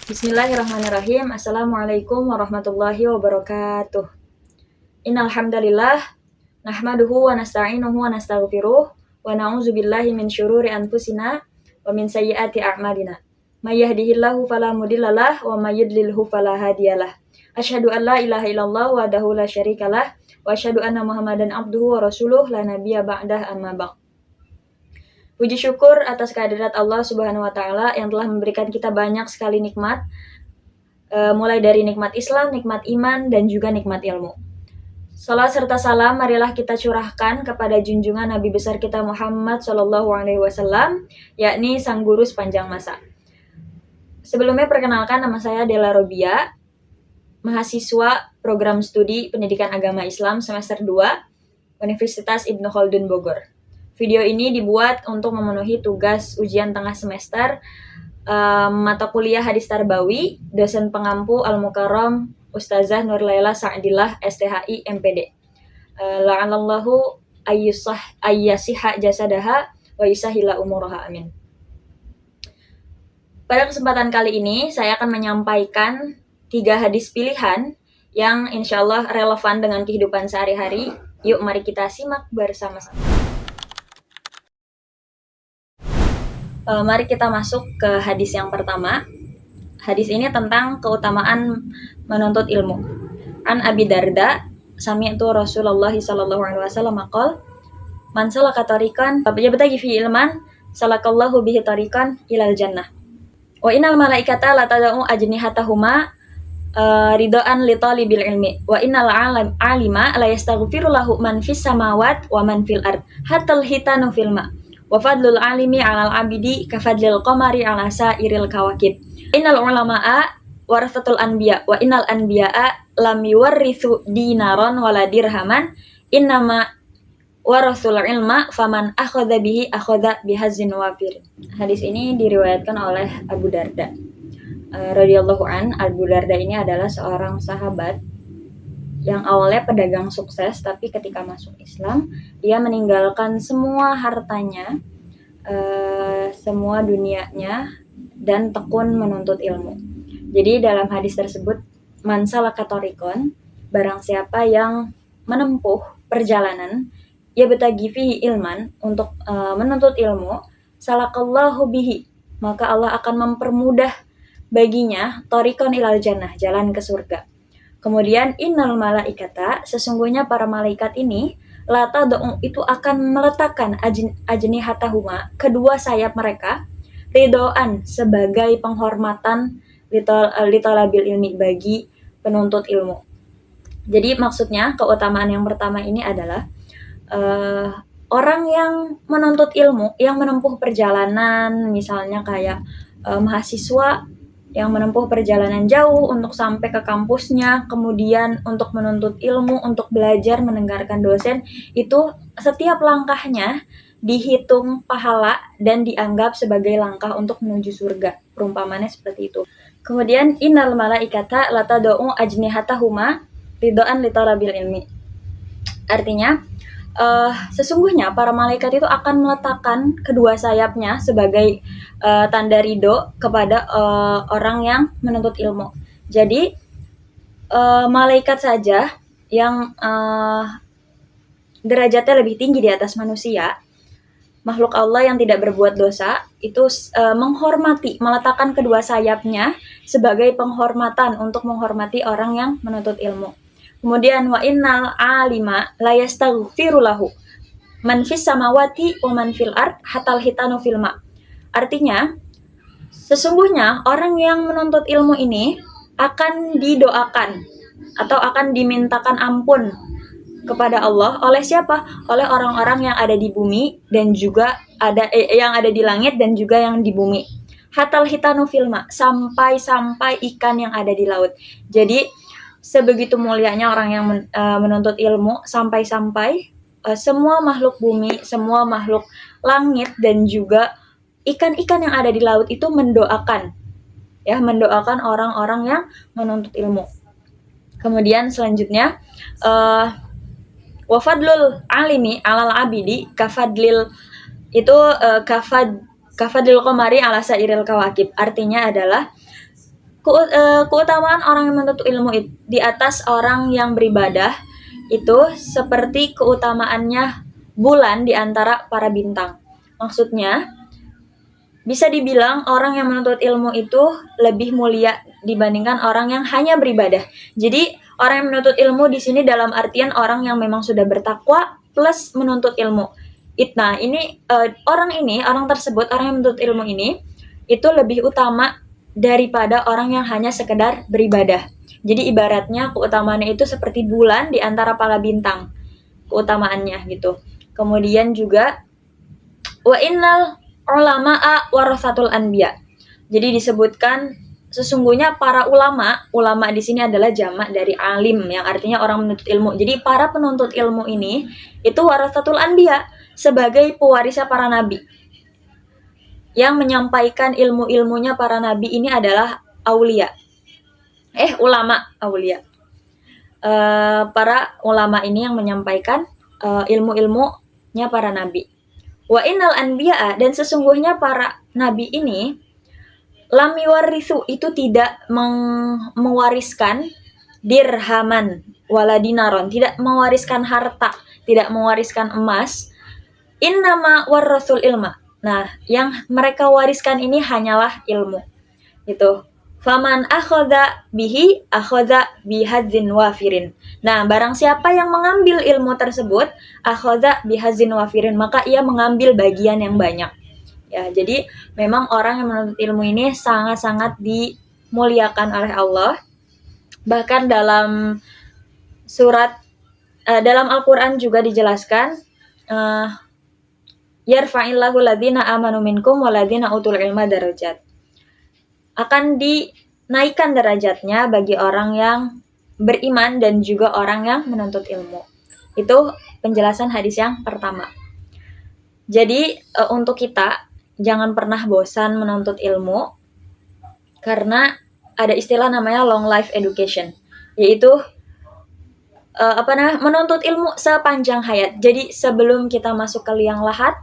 Bismillahirrahmanirrahim. Assalamualaikum warahmatullahi wabarakatuh. Innal hamdalillah nahmaduhu wa nasta'inuhu wa nastaghfiruh wa na'udzubillahi min syururi anfusina wa min sayyiati a'malina. May yahdihillahu fala mudhillalah wa may yudlilhu fala hadiyalah. Asyhadu an la ilaha illallah wahdahu la syarikalah wa asyhadu anna Muhammadan abduhu wa rasuluh la nabiyya ba'dah amma ba'd. Puji syukur atas kehadirat Allah Subhanahu wa taala yang telah memberikan kita banyak sekali nikmat, mulai dari nikmat Islam, nikmat iman, dan juga nikmat ilmu. Salam serta salam marilah kita curahkan kepada junjungan Nabi besar kita Muhammad SAW, yakni sang guru sepanjang masa. Sebelumnya perkenalkan, nama saya Della Robia, mahasiswa program studi pendidikan agama Islam semester 2, Universitas Ibnu Khaldun Bogor. Video ini dibuat untuk memenuhi tugas ujian tengah semester mata kuliah Hadis Tarbawi, dosen pengampu Al-Mukarram Ustazah Nurlaila Sa'dillah STHI MPD. La'anallahu ayyasiha jasadaha wa yusahila umuraha, amin. Pada kesempatan kali ini saya akan menyampaikan 3 hadis pilihan yang insya Allah relevan dengan kehidupan sehari-hari. Yuk mari kita simak bersama-sama. Mari kita masuk ke hadis yang pertama. Hadis ini tentang keutamaan menuntut ilmu. An Abi Darda, sami'tu Rasulullah sallallahu alaihi wasallam qol, man salaka tariqan yabtaghi fi ilman, salakallahu bihi tariqan ilal jannah. Wa innal malaikata la tad'u ajnihatahuma ridaan li talibil ilmi. Wa innal alima la yastaghfiru lahu man fis samawati wa man fil ard, hatta hitanu fil ma'. Wa fadlul alimi 'alal 'abidi ka fadlil qamari 'ala sa'iril kawakib. Innal ulama'a warathatul anbiya wa innal anbiya'a lam yuwarrithu dinaron wala dirhaman, innama warathul ilma faman akhadha bihi akhadha bihazzin wafir. Hadis ini diriwayatkan oleh Abu Darda radhiyallahu an. Abu Darda ini adalah seorang sahabat yang awalnya pedagang sukses, tapi ketika masuk Islam, dia meninggalkan semua hartanya, semua dunianya, dan tekun menuntut ilmu. Jadi dalam hadis tersebut, man salaka tariqan, barang siapa yang menempuh perjalanan, ya betagi fihi ilman, untuk menuntut ilmu, salakallahu bihi, maka Allah akan mempermudah baginya tariqan ilal jannah, jalan ke surga. Kemudian innal malaikata, sesungguhnya para malaikat ini, lata do'ung, itu akan meletakkan ajnihatahuma, kedua sayap mereka, ridoan, sebagai penghormatan litolabil ilmi, bagi penuntut ilmu. Jadi maksudnya keutamaan yang pertama ini adalah orang yang menuntut ilmu, yang menempuh perjalanan, misalnya kayak mahasiswa yang menempuh perjalanan jauh untuk sampai ke kampusnya, kemudian untuk menuntut ilmu, untuk belajar, mendengarkan dosen, itu setiap langkahnya dihitung pahala dan dianggap sebagai langkah untuk menuju surga. Perumpamannya seperti itu. Kemudian innal malaikata latad'u ajnihatahuma ridaan litalabil ilmi. Artinya, sesungguhnya para malaikat itu akan meletakkan kedua sayapnya sebagai tanda ridho kepada orang yang menuntut ilmu. Jadi malaikat saja yang derajatnya lebih tinggi di atas manusia, makhluk Allah yang tidak berbuat dosa, itu menghormati, meletakkan kedua sayapnya sebagai penghormatan untuk menghormati orang yang menuntut ilmu. Kemudian wa innal alima la yastaghfiru lahu man fis samawati wa man fil ard hatal hitanu fil ma. Artinya, sesungguhnya orang yang menuntut ilmu ini akan didoakan atau akan dimintakan ampun kepada Allah oleh siapa? Oleh orang-orang yang ada di bumi dan juga ada yang ada di langit dan juga yang di bumi. Hatal hitanu fil ma, sampai ikan yang ada di laut. Jadi sebegitu mulianya orang yang menuntut ilmu, sampai semua makhluk bumi, semua makhluk langit, dan juga ikan-ikan yang ada di laut itu mendoakan orang-orang yang menuntut ilmu. Kemudian selanjutnya, wa fadlul alimi alal abidi kafadlil, itu kafadlil qamari ala sairil kawakib. Artinya adalah keutamaan orang yang menuntut ilmu di atas orang yang beribadah itu seperti keutamaannya bulan di antara para bintang. Maksudnya, bisa dibilang orang yang menuntut ilmu itu lebih mulia dibandingkan orang yang hanya beribadah. Jadi, orang yang menuntut ilmu di sini dalam artian orang yang memang sudah bertakwa plus menuntut ilmu. Nah, ini orang tersebut, orang yang menuntut ilmu ini itu lebih utama daripada orang yang hanya sekedar beribadah. Jadi ibaratnya keutamaannya itu seperti bulan di antara para bintang. Keutamaannya gitu. Kemudian juga wa innal ulama'a warasatul anbiya. Jadi disebutkan sesungguhnya para ulama di sini adalah jamak dari alim yang artinya orang menuntut ilmu. Jadi para penuntut ilmu ini itu warasatul anbiya sebagai pewarisnya para nabi. Yang menyampaikan ilmu-ilmunya para nabi ini adalah aulia. Ulama aulia. Para ulama ini yang menyampaikan ilmu-ilmunya para nabi. Wa innal anbiya'a, dan sesungguhnya para nabi ini lam yuwarithu, itu tidak mewariskan dirhaman wala dinaron, tidak mewariskan harta, tidak mewariskan emas. Innama warasul ilma. Nah, yang mereka wariskan ini hanyalah ilmu. Gitu. Faman akhadha bihi akhadha bihadzin wafirin. Nah, barang siapa yang mengambil ilmu tersebut, akhadha bihadzin wafirin, maka ia mengambil bagian yang banyak. Ya, jadi memang orang yang menuntut ilmu ini sangat-sangat dimuliakan oleh Allah. Bahkan dalam dalam Al-Qur'an juga dijelaskan yarfa'illahu ladzina amanu minkum waladzina utul ilma darajat. Akan dinaikkan derajatnya bagi orang yang beriman dan juga orang yang menuntut ilmu. Itu penjelasan hadis yang pertama. Jadi untuk kita jangan pernah bosan menuntut ilmu, karena ada istilah namanya long life education, yaitu menuntut ilmu sepanjang hayat. Jadi sebelum kita masuk ke liang lahat,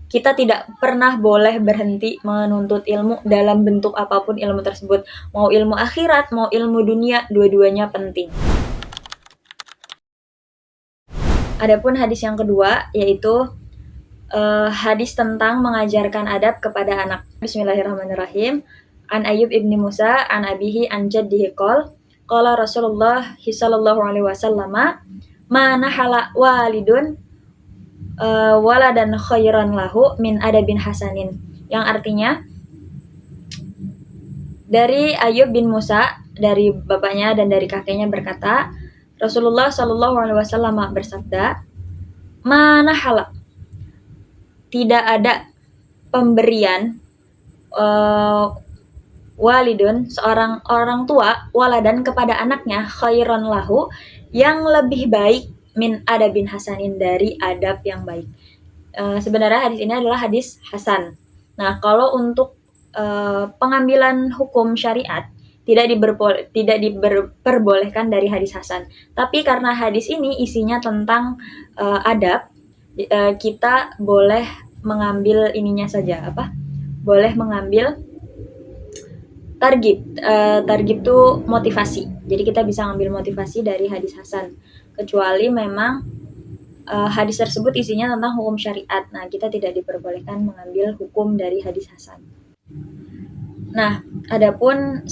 kita tidak pernah boleh berhenti menuntut ilmu dalam bentuk apapun ilmu tersebut. Mau ilmu akhirat, mau ilmu dunia, dua-duanya penting. Adapun hadis yang kedua, yaitu hadis tentang mengajarkan adab kepada anak. Bismillahirrahmanirrahim. An Ayyub ibni Musa, an abihi an jaddihi qala Rasulullah sallallahu alaihi wasallam, ma nahala walidun waladan khairan lahu min adabin hasanin, yang artinya dari Ayyub bin Musa, dari bapaknya dan dari kakeknya berkata, Rasulullah Shallallahu Alaihi Wasallam bersabda, mana halak, tidak ada pemberian walidun, seorang orang tua, waladan kepada anaknya, khairan lahu, yang lebih baik min adabin hasanin, dari adab yang baik. Sebenarnya hadis ini adalah hadis hasan. Nah, kalau untuk pengambilan hukum syariat tidak diperbolehkan dari hadis hasan. Tapi karena hadis ini isinya tentang adab, kita boleh mengambil ininya saja, boleh mengambil targib. Targib itu motivasi. Jadi kita bisa ngambil motivasi dari hadis hasan. Kecuali memang hadis tersebut isinya tentang hukum syariat. Nah, kita tidak diperbolehkan mengambil hukum dari hadis hasan. Nah, adapun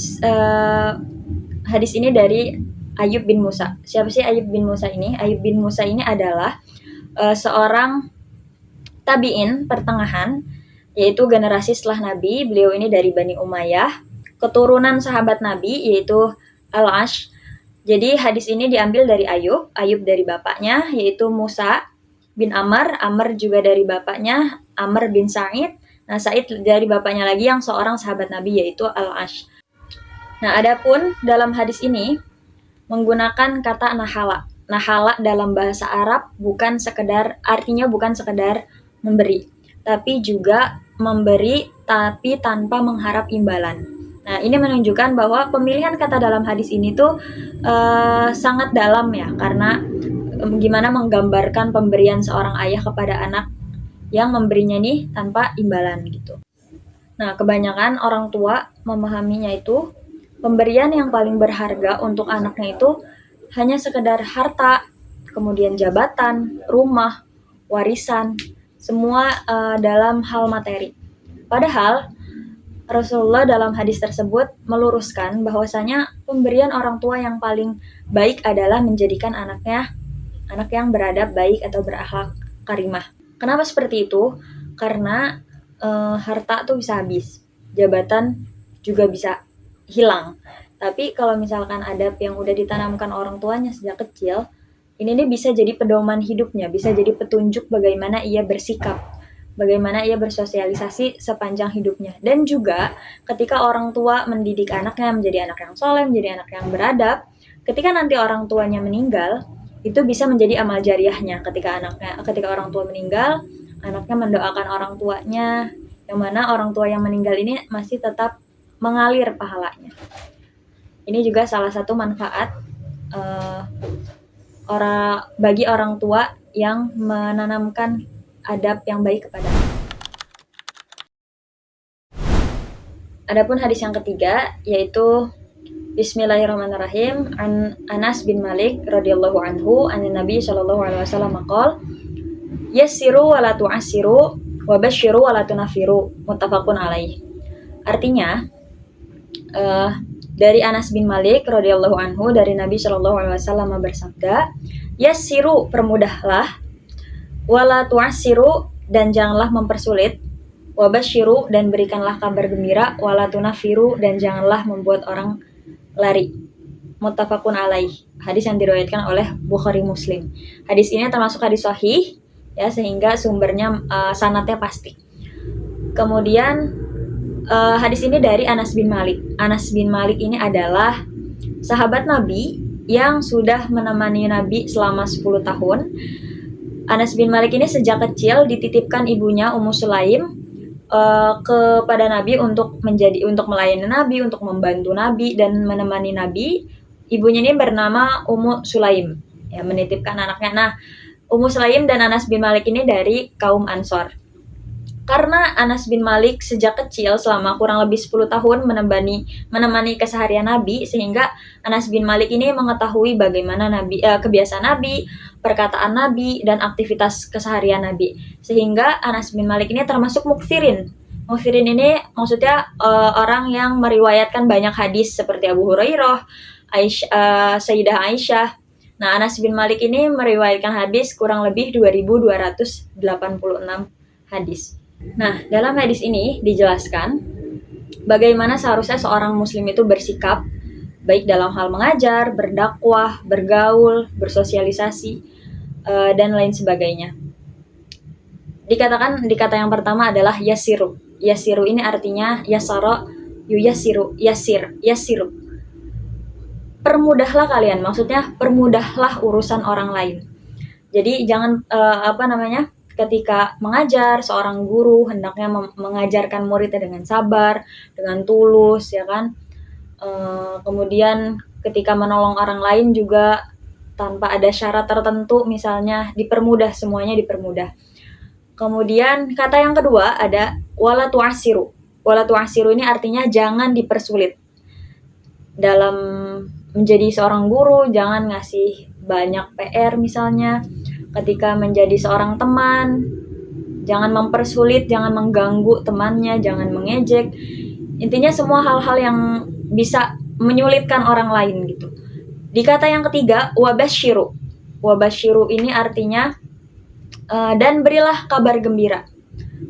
hadis ini dari Ayyub bin Musa. Siapa sih Ayyub bin Musa ini? Ayyub bin Musa ini adalah seorang tabi'in pertengahan, yaitu generasi setelah Nabi. Beliau ini dari Bani Umayyah, keturunan sahabat Nabi, yaitu Al-Ash. Jadi hadis ini diambil dari Ayyub dari bapaknya, yaitu Musa bin Amr juga dari bapaknya Amr bin Sa'id. Nah, Sa'id dari bapaknya lagi yang seorang sahabat Nabi, yaitu Al-Ash. Nah, adapun dalam hadis ini menggunakan kata nahala. Nahala dalam bahasa Arab artinya bukan sekedar memberi, tapi juga memberi tapi tanpa mengharap imbalan. Nah, ini menunjukkan bahwa pemilihan kata dalam hadis ini tuh sangat dalam ya, karena gimana menggambarkan pemberian seorang ayah kepada anak yang memberinya nih tanpa imbalan gitu. Nah, kebanyakan orang tua memahaminya itu Pemberian yang paling berharga untuk anaknya itu hanya sekedar harta, kemudian jabatan, rumah, warisan, semua dalam hal materi. Padahal Rasulullah dalam hadis tersebut meluruskan bahwasanya pemberian orang tua yang paling baik adalah menjadikan anaknya anak yang beradab baik atau berakhlak karimah. Kenapa seperti itu? Karena harta tuh bisa habis, jabatan juga bisa hilang. Tapi kalau misalkan adab yang udah ditanamkan orang tuanya sejak kecil, ini nih bisa jadi pedoman hidupnya, bisa jadi petunjuk bagaimana ia bersikap, bagaimana ia bersosialisasi sepanjang hidupnya. Dan juga ketika orang tua mendidik anaknya menjadi anak yang soleh, menjadi anak yang beradab, ketika nanti orang tuanya meninggal, itu bisa menjadi amal jariahnya. Ketika orang tua meninggal, anaknya mendoakan orang tuanya, yang mana orang tua yang meninggal ini masih tetap mengalir pahalanya. Ini juga salah satu manfaat bagi orang tua yang menanamkan adab yang baik kepada anak. Adapun hadis yang ketiga yaitu Bismillahirrahmanirrahim, an Anas bin Malik radhiyallahu anhu an Nabi sallallahu alaihi wasallam qol yassiru wa la tu'assiru wa basyiru wa la tunafiru, muttafaqun alaih. Artinya dari Anas bin Malik radhiyallahu anhu dari Nabi sallallahu alaihi wasallam bersabda, yassiru, permudahlah, wa la tu'assiru, dan janganlah mempersulit, wabasyiru, dan berikanlah kabar gembira, wala tunafiru, dan janganlah membuat orang lari. Muttafaqun alaih. Hadis yang diriwayatkan oleh Bukhari Muslim. Hadis ini termasuk hadis sahih ya, sehingga sumbernya sanadnya pasti. Kemudian hadis ini dari Anas bin Malik. Anas bin Malik ini adalah sahabat Nabi yang sudah menemani Nabi selama 10 tahun. Anas bin Malik ini sejak kecil dititipkan ibunya Ummu Sulaim kepada Nabi untuk melayani Nabi, untuk membantu Nabi dan menemani Nabi. Ibunya ini bernama Ummu Sulaim, ya, menitipkan anaknya. Nah, Ummu Sulaim dan Anas bin Malik ini dari kaum Ansor. Karena Anas bin Malik sejak kecil selama kurang lebih 10 tahun menemani keseharian Nabi, sehingga Anas bin Malik ini mengetahui bagaimana kebiasaan Nabi, perkataan Nabi, dan aktivitas keseharian Nabi. Sehingga Anas bin Malik ini termasuk muksirin. Muksirin ini maksudnya orang yang meriwayatkan banyak hadis seperti Abu Hurairah, Sayyidah Aisyah. Nah, Anas bin Malik ini meriwayatkan hadis kurang lebih 2286 hadis. Nah, dalam hadis ini dijelaskan bagaimana seharusnya seorang muslim itu bersikap baik dalam hal mengajar, berdakwah, bergaul, bersosialisasi, dan lain sebagainya. Dikata yang pertama adalah yasiru. Yasiru ini artinya yasara yuyasiru, yasiru. Permudahlah kalian, maksudnya permudahlah urusan orang lain. Jadi jangan ketika mengajar, seorang guru hendaknya mengajarkan muridnya dengan sabar, dengan tulus, ya kan. Kemudian ketika menolong orang lain juga tanpa ada syarat tertentu, misalnya dipermudah, semuanya dipermudah. Kemudian kata yang kedua ada wala tu'assiru. Wala tu'assiru ini artinya jangan dipersulit. Dalam menjadi seorang guru, jangan ngasih banyak PR misalnya. Ketika menjadi seorang teman, jangan mempersulit, jangan mengganggu temannya, jangan mengejek. Intinya semua hal-hal yang bisa menyulitkan orang lain gitu. Di kata yang ketiga, wabasyiru. Wabasyiru ini artinya dan berilah kabar gembira.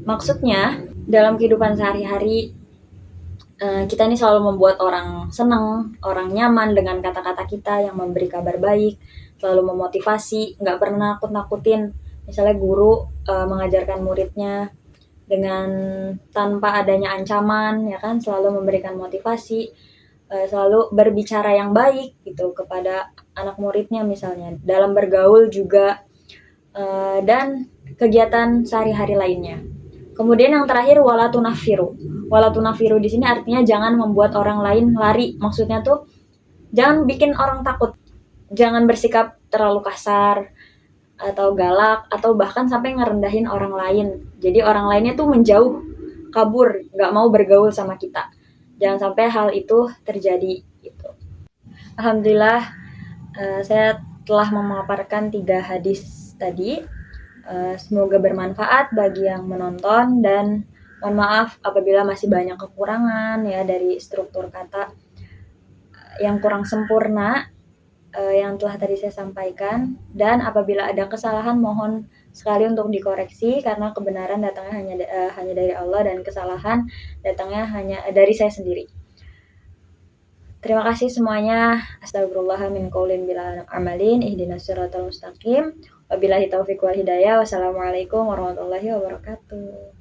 Maksudnya dalam kehidupan sehari-hari kita ini selalu membuat orang senang, orang nyaman dengan kata-kata kita yang memberi kabar baik, selalu memotivasi, nggak pernah nakut-nakutin. Misalnya guru mengajarkan muridnya dengan tanpa adanya ancaman, ya kan, selalu memberikan motivasi, selalu berbicara yang baik gitu kepada anak muridnya misalnya, dalam bergaul juga, dan kegiatan sehari-hari lainnya. Kemudian yang terakhir wala tunafiru. Wala tunafiru di sini artinya jangan membuat orang lain lari. Maksudnya tuh jangan bikin orang takut. Jangan bersikap terlalu kasar atau galak atau bahkan sampai ngerendahin orang lain. Jadi orang lainnya tuh menjauh, kabur, nggak mau bergaul sama kita. jangan sampai hal itu terjadi gitu. Alhamdulillah saya telah memaparkan 3 hadis tadi. Semoga bermanfaat bagi yang menonton, dan mohon maaf apabila masih banyak kekurangan ya dari struktur kata yang kurang sempurna yang telah tadi saya sampaikan, dan apabila ada kesalahan mohon sekali untuk dikoreksi, karena kebenaran datangnya hanya dari Allah dan kesalahan datangnya hanya dari saya sendiri. Terima kasih semuanya. Astagfirullah min qaulin bila amalin, ihdinas siratal mustaqim. Wabillahi taufiq wal hidayah. Wassalamualaikum warahmatullahi wabarakatuh.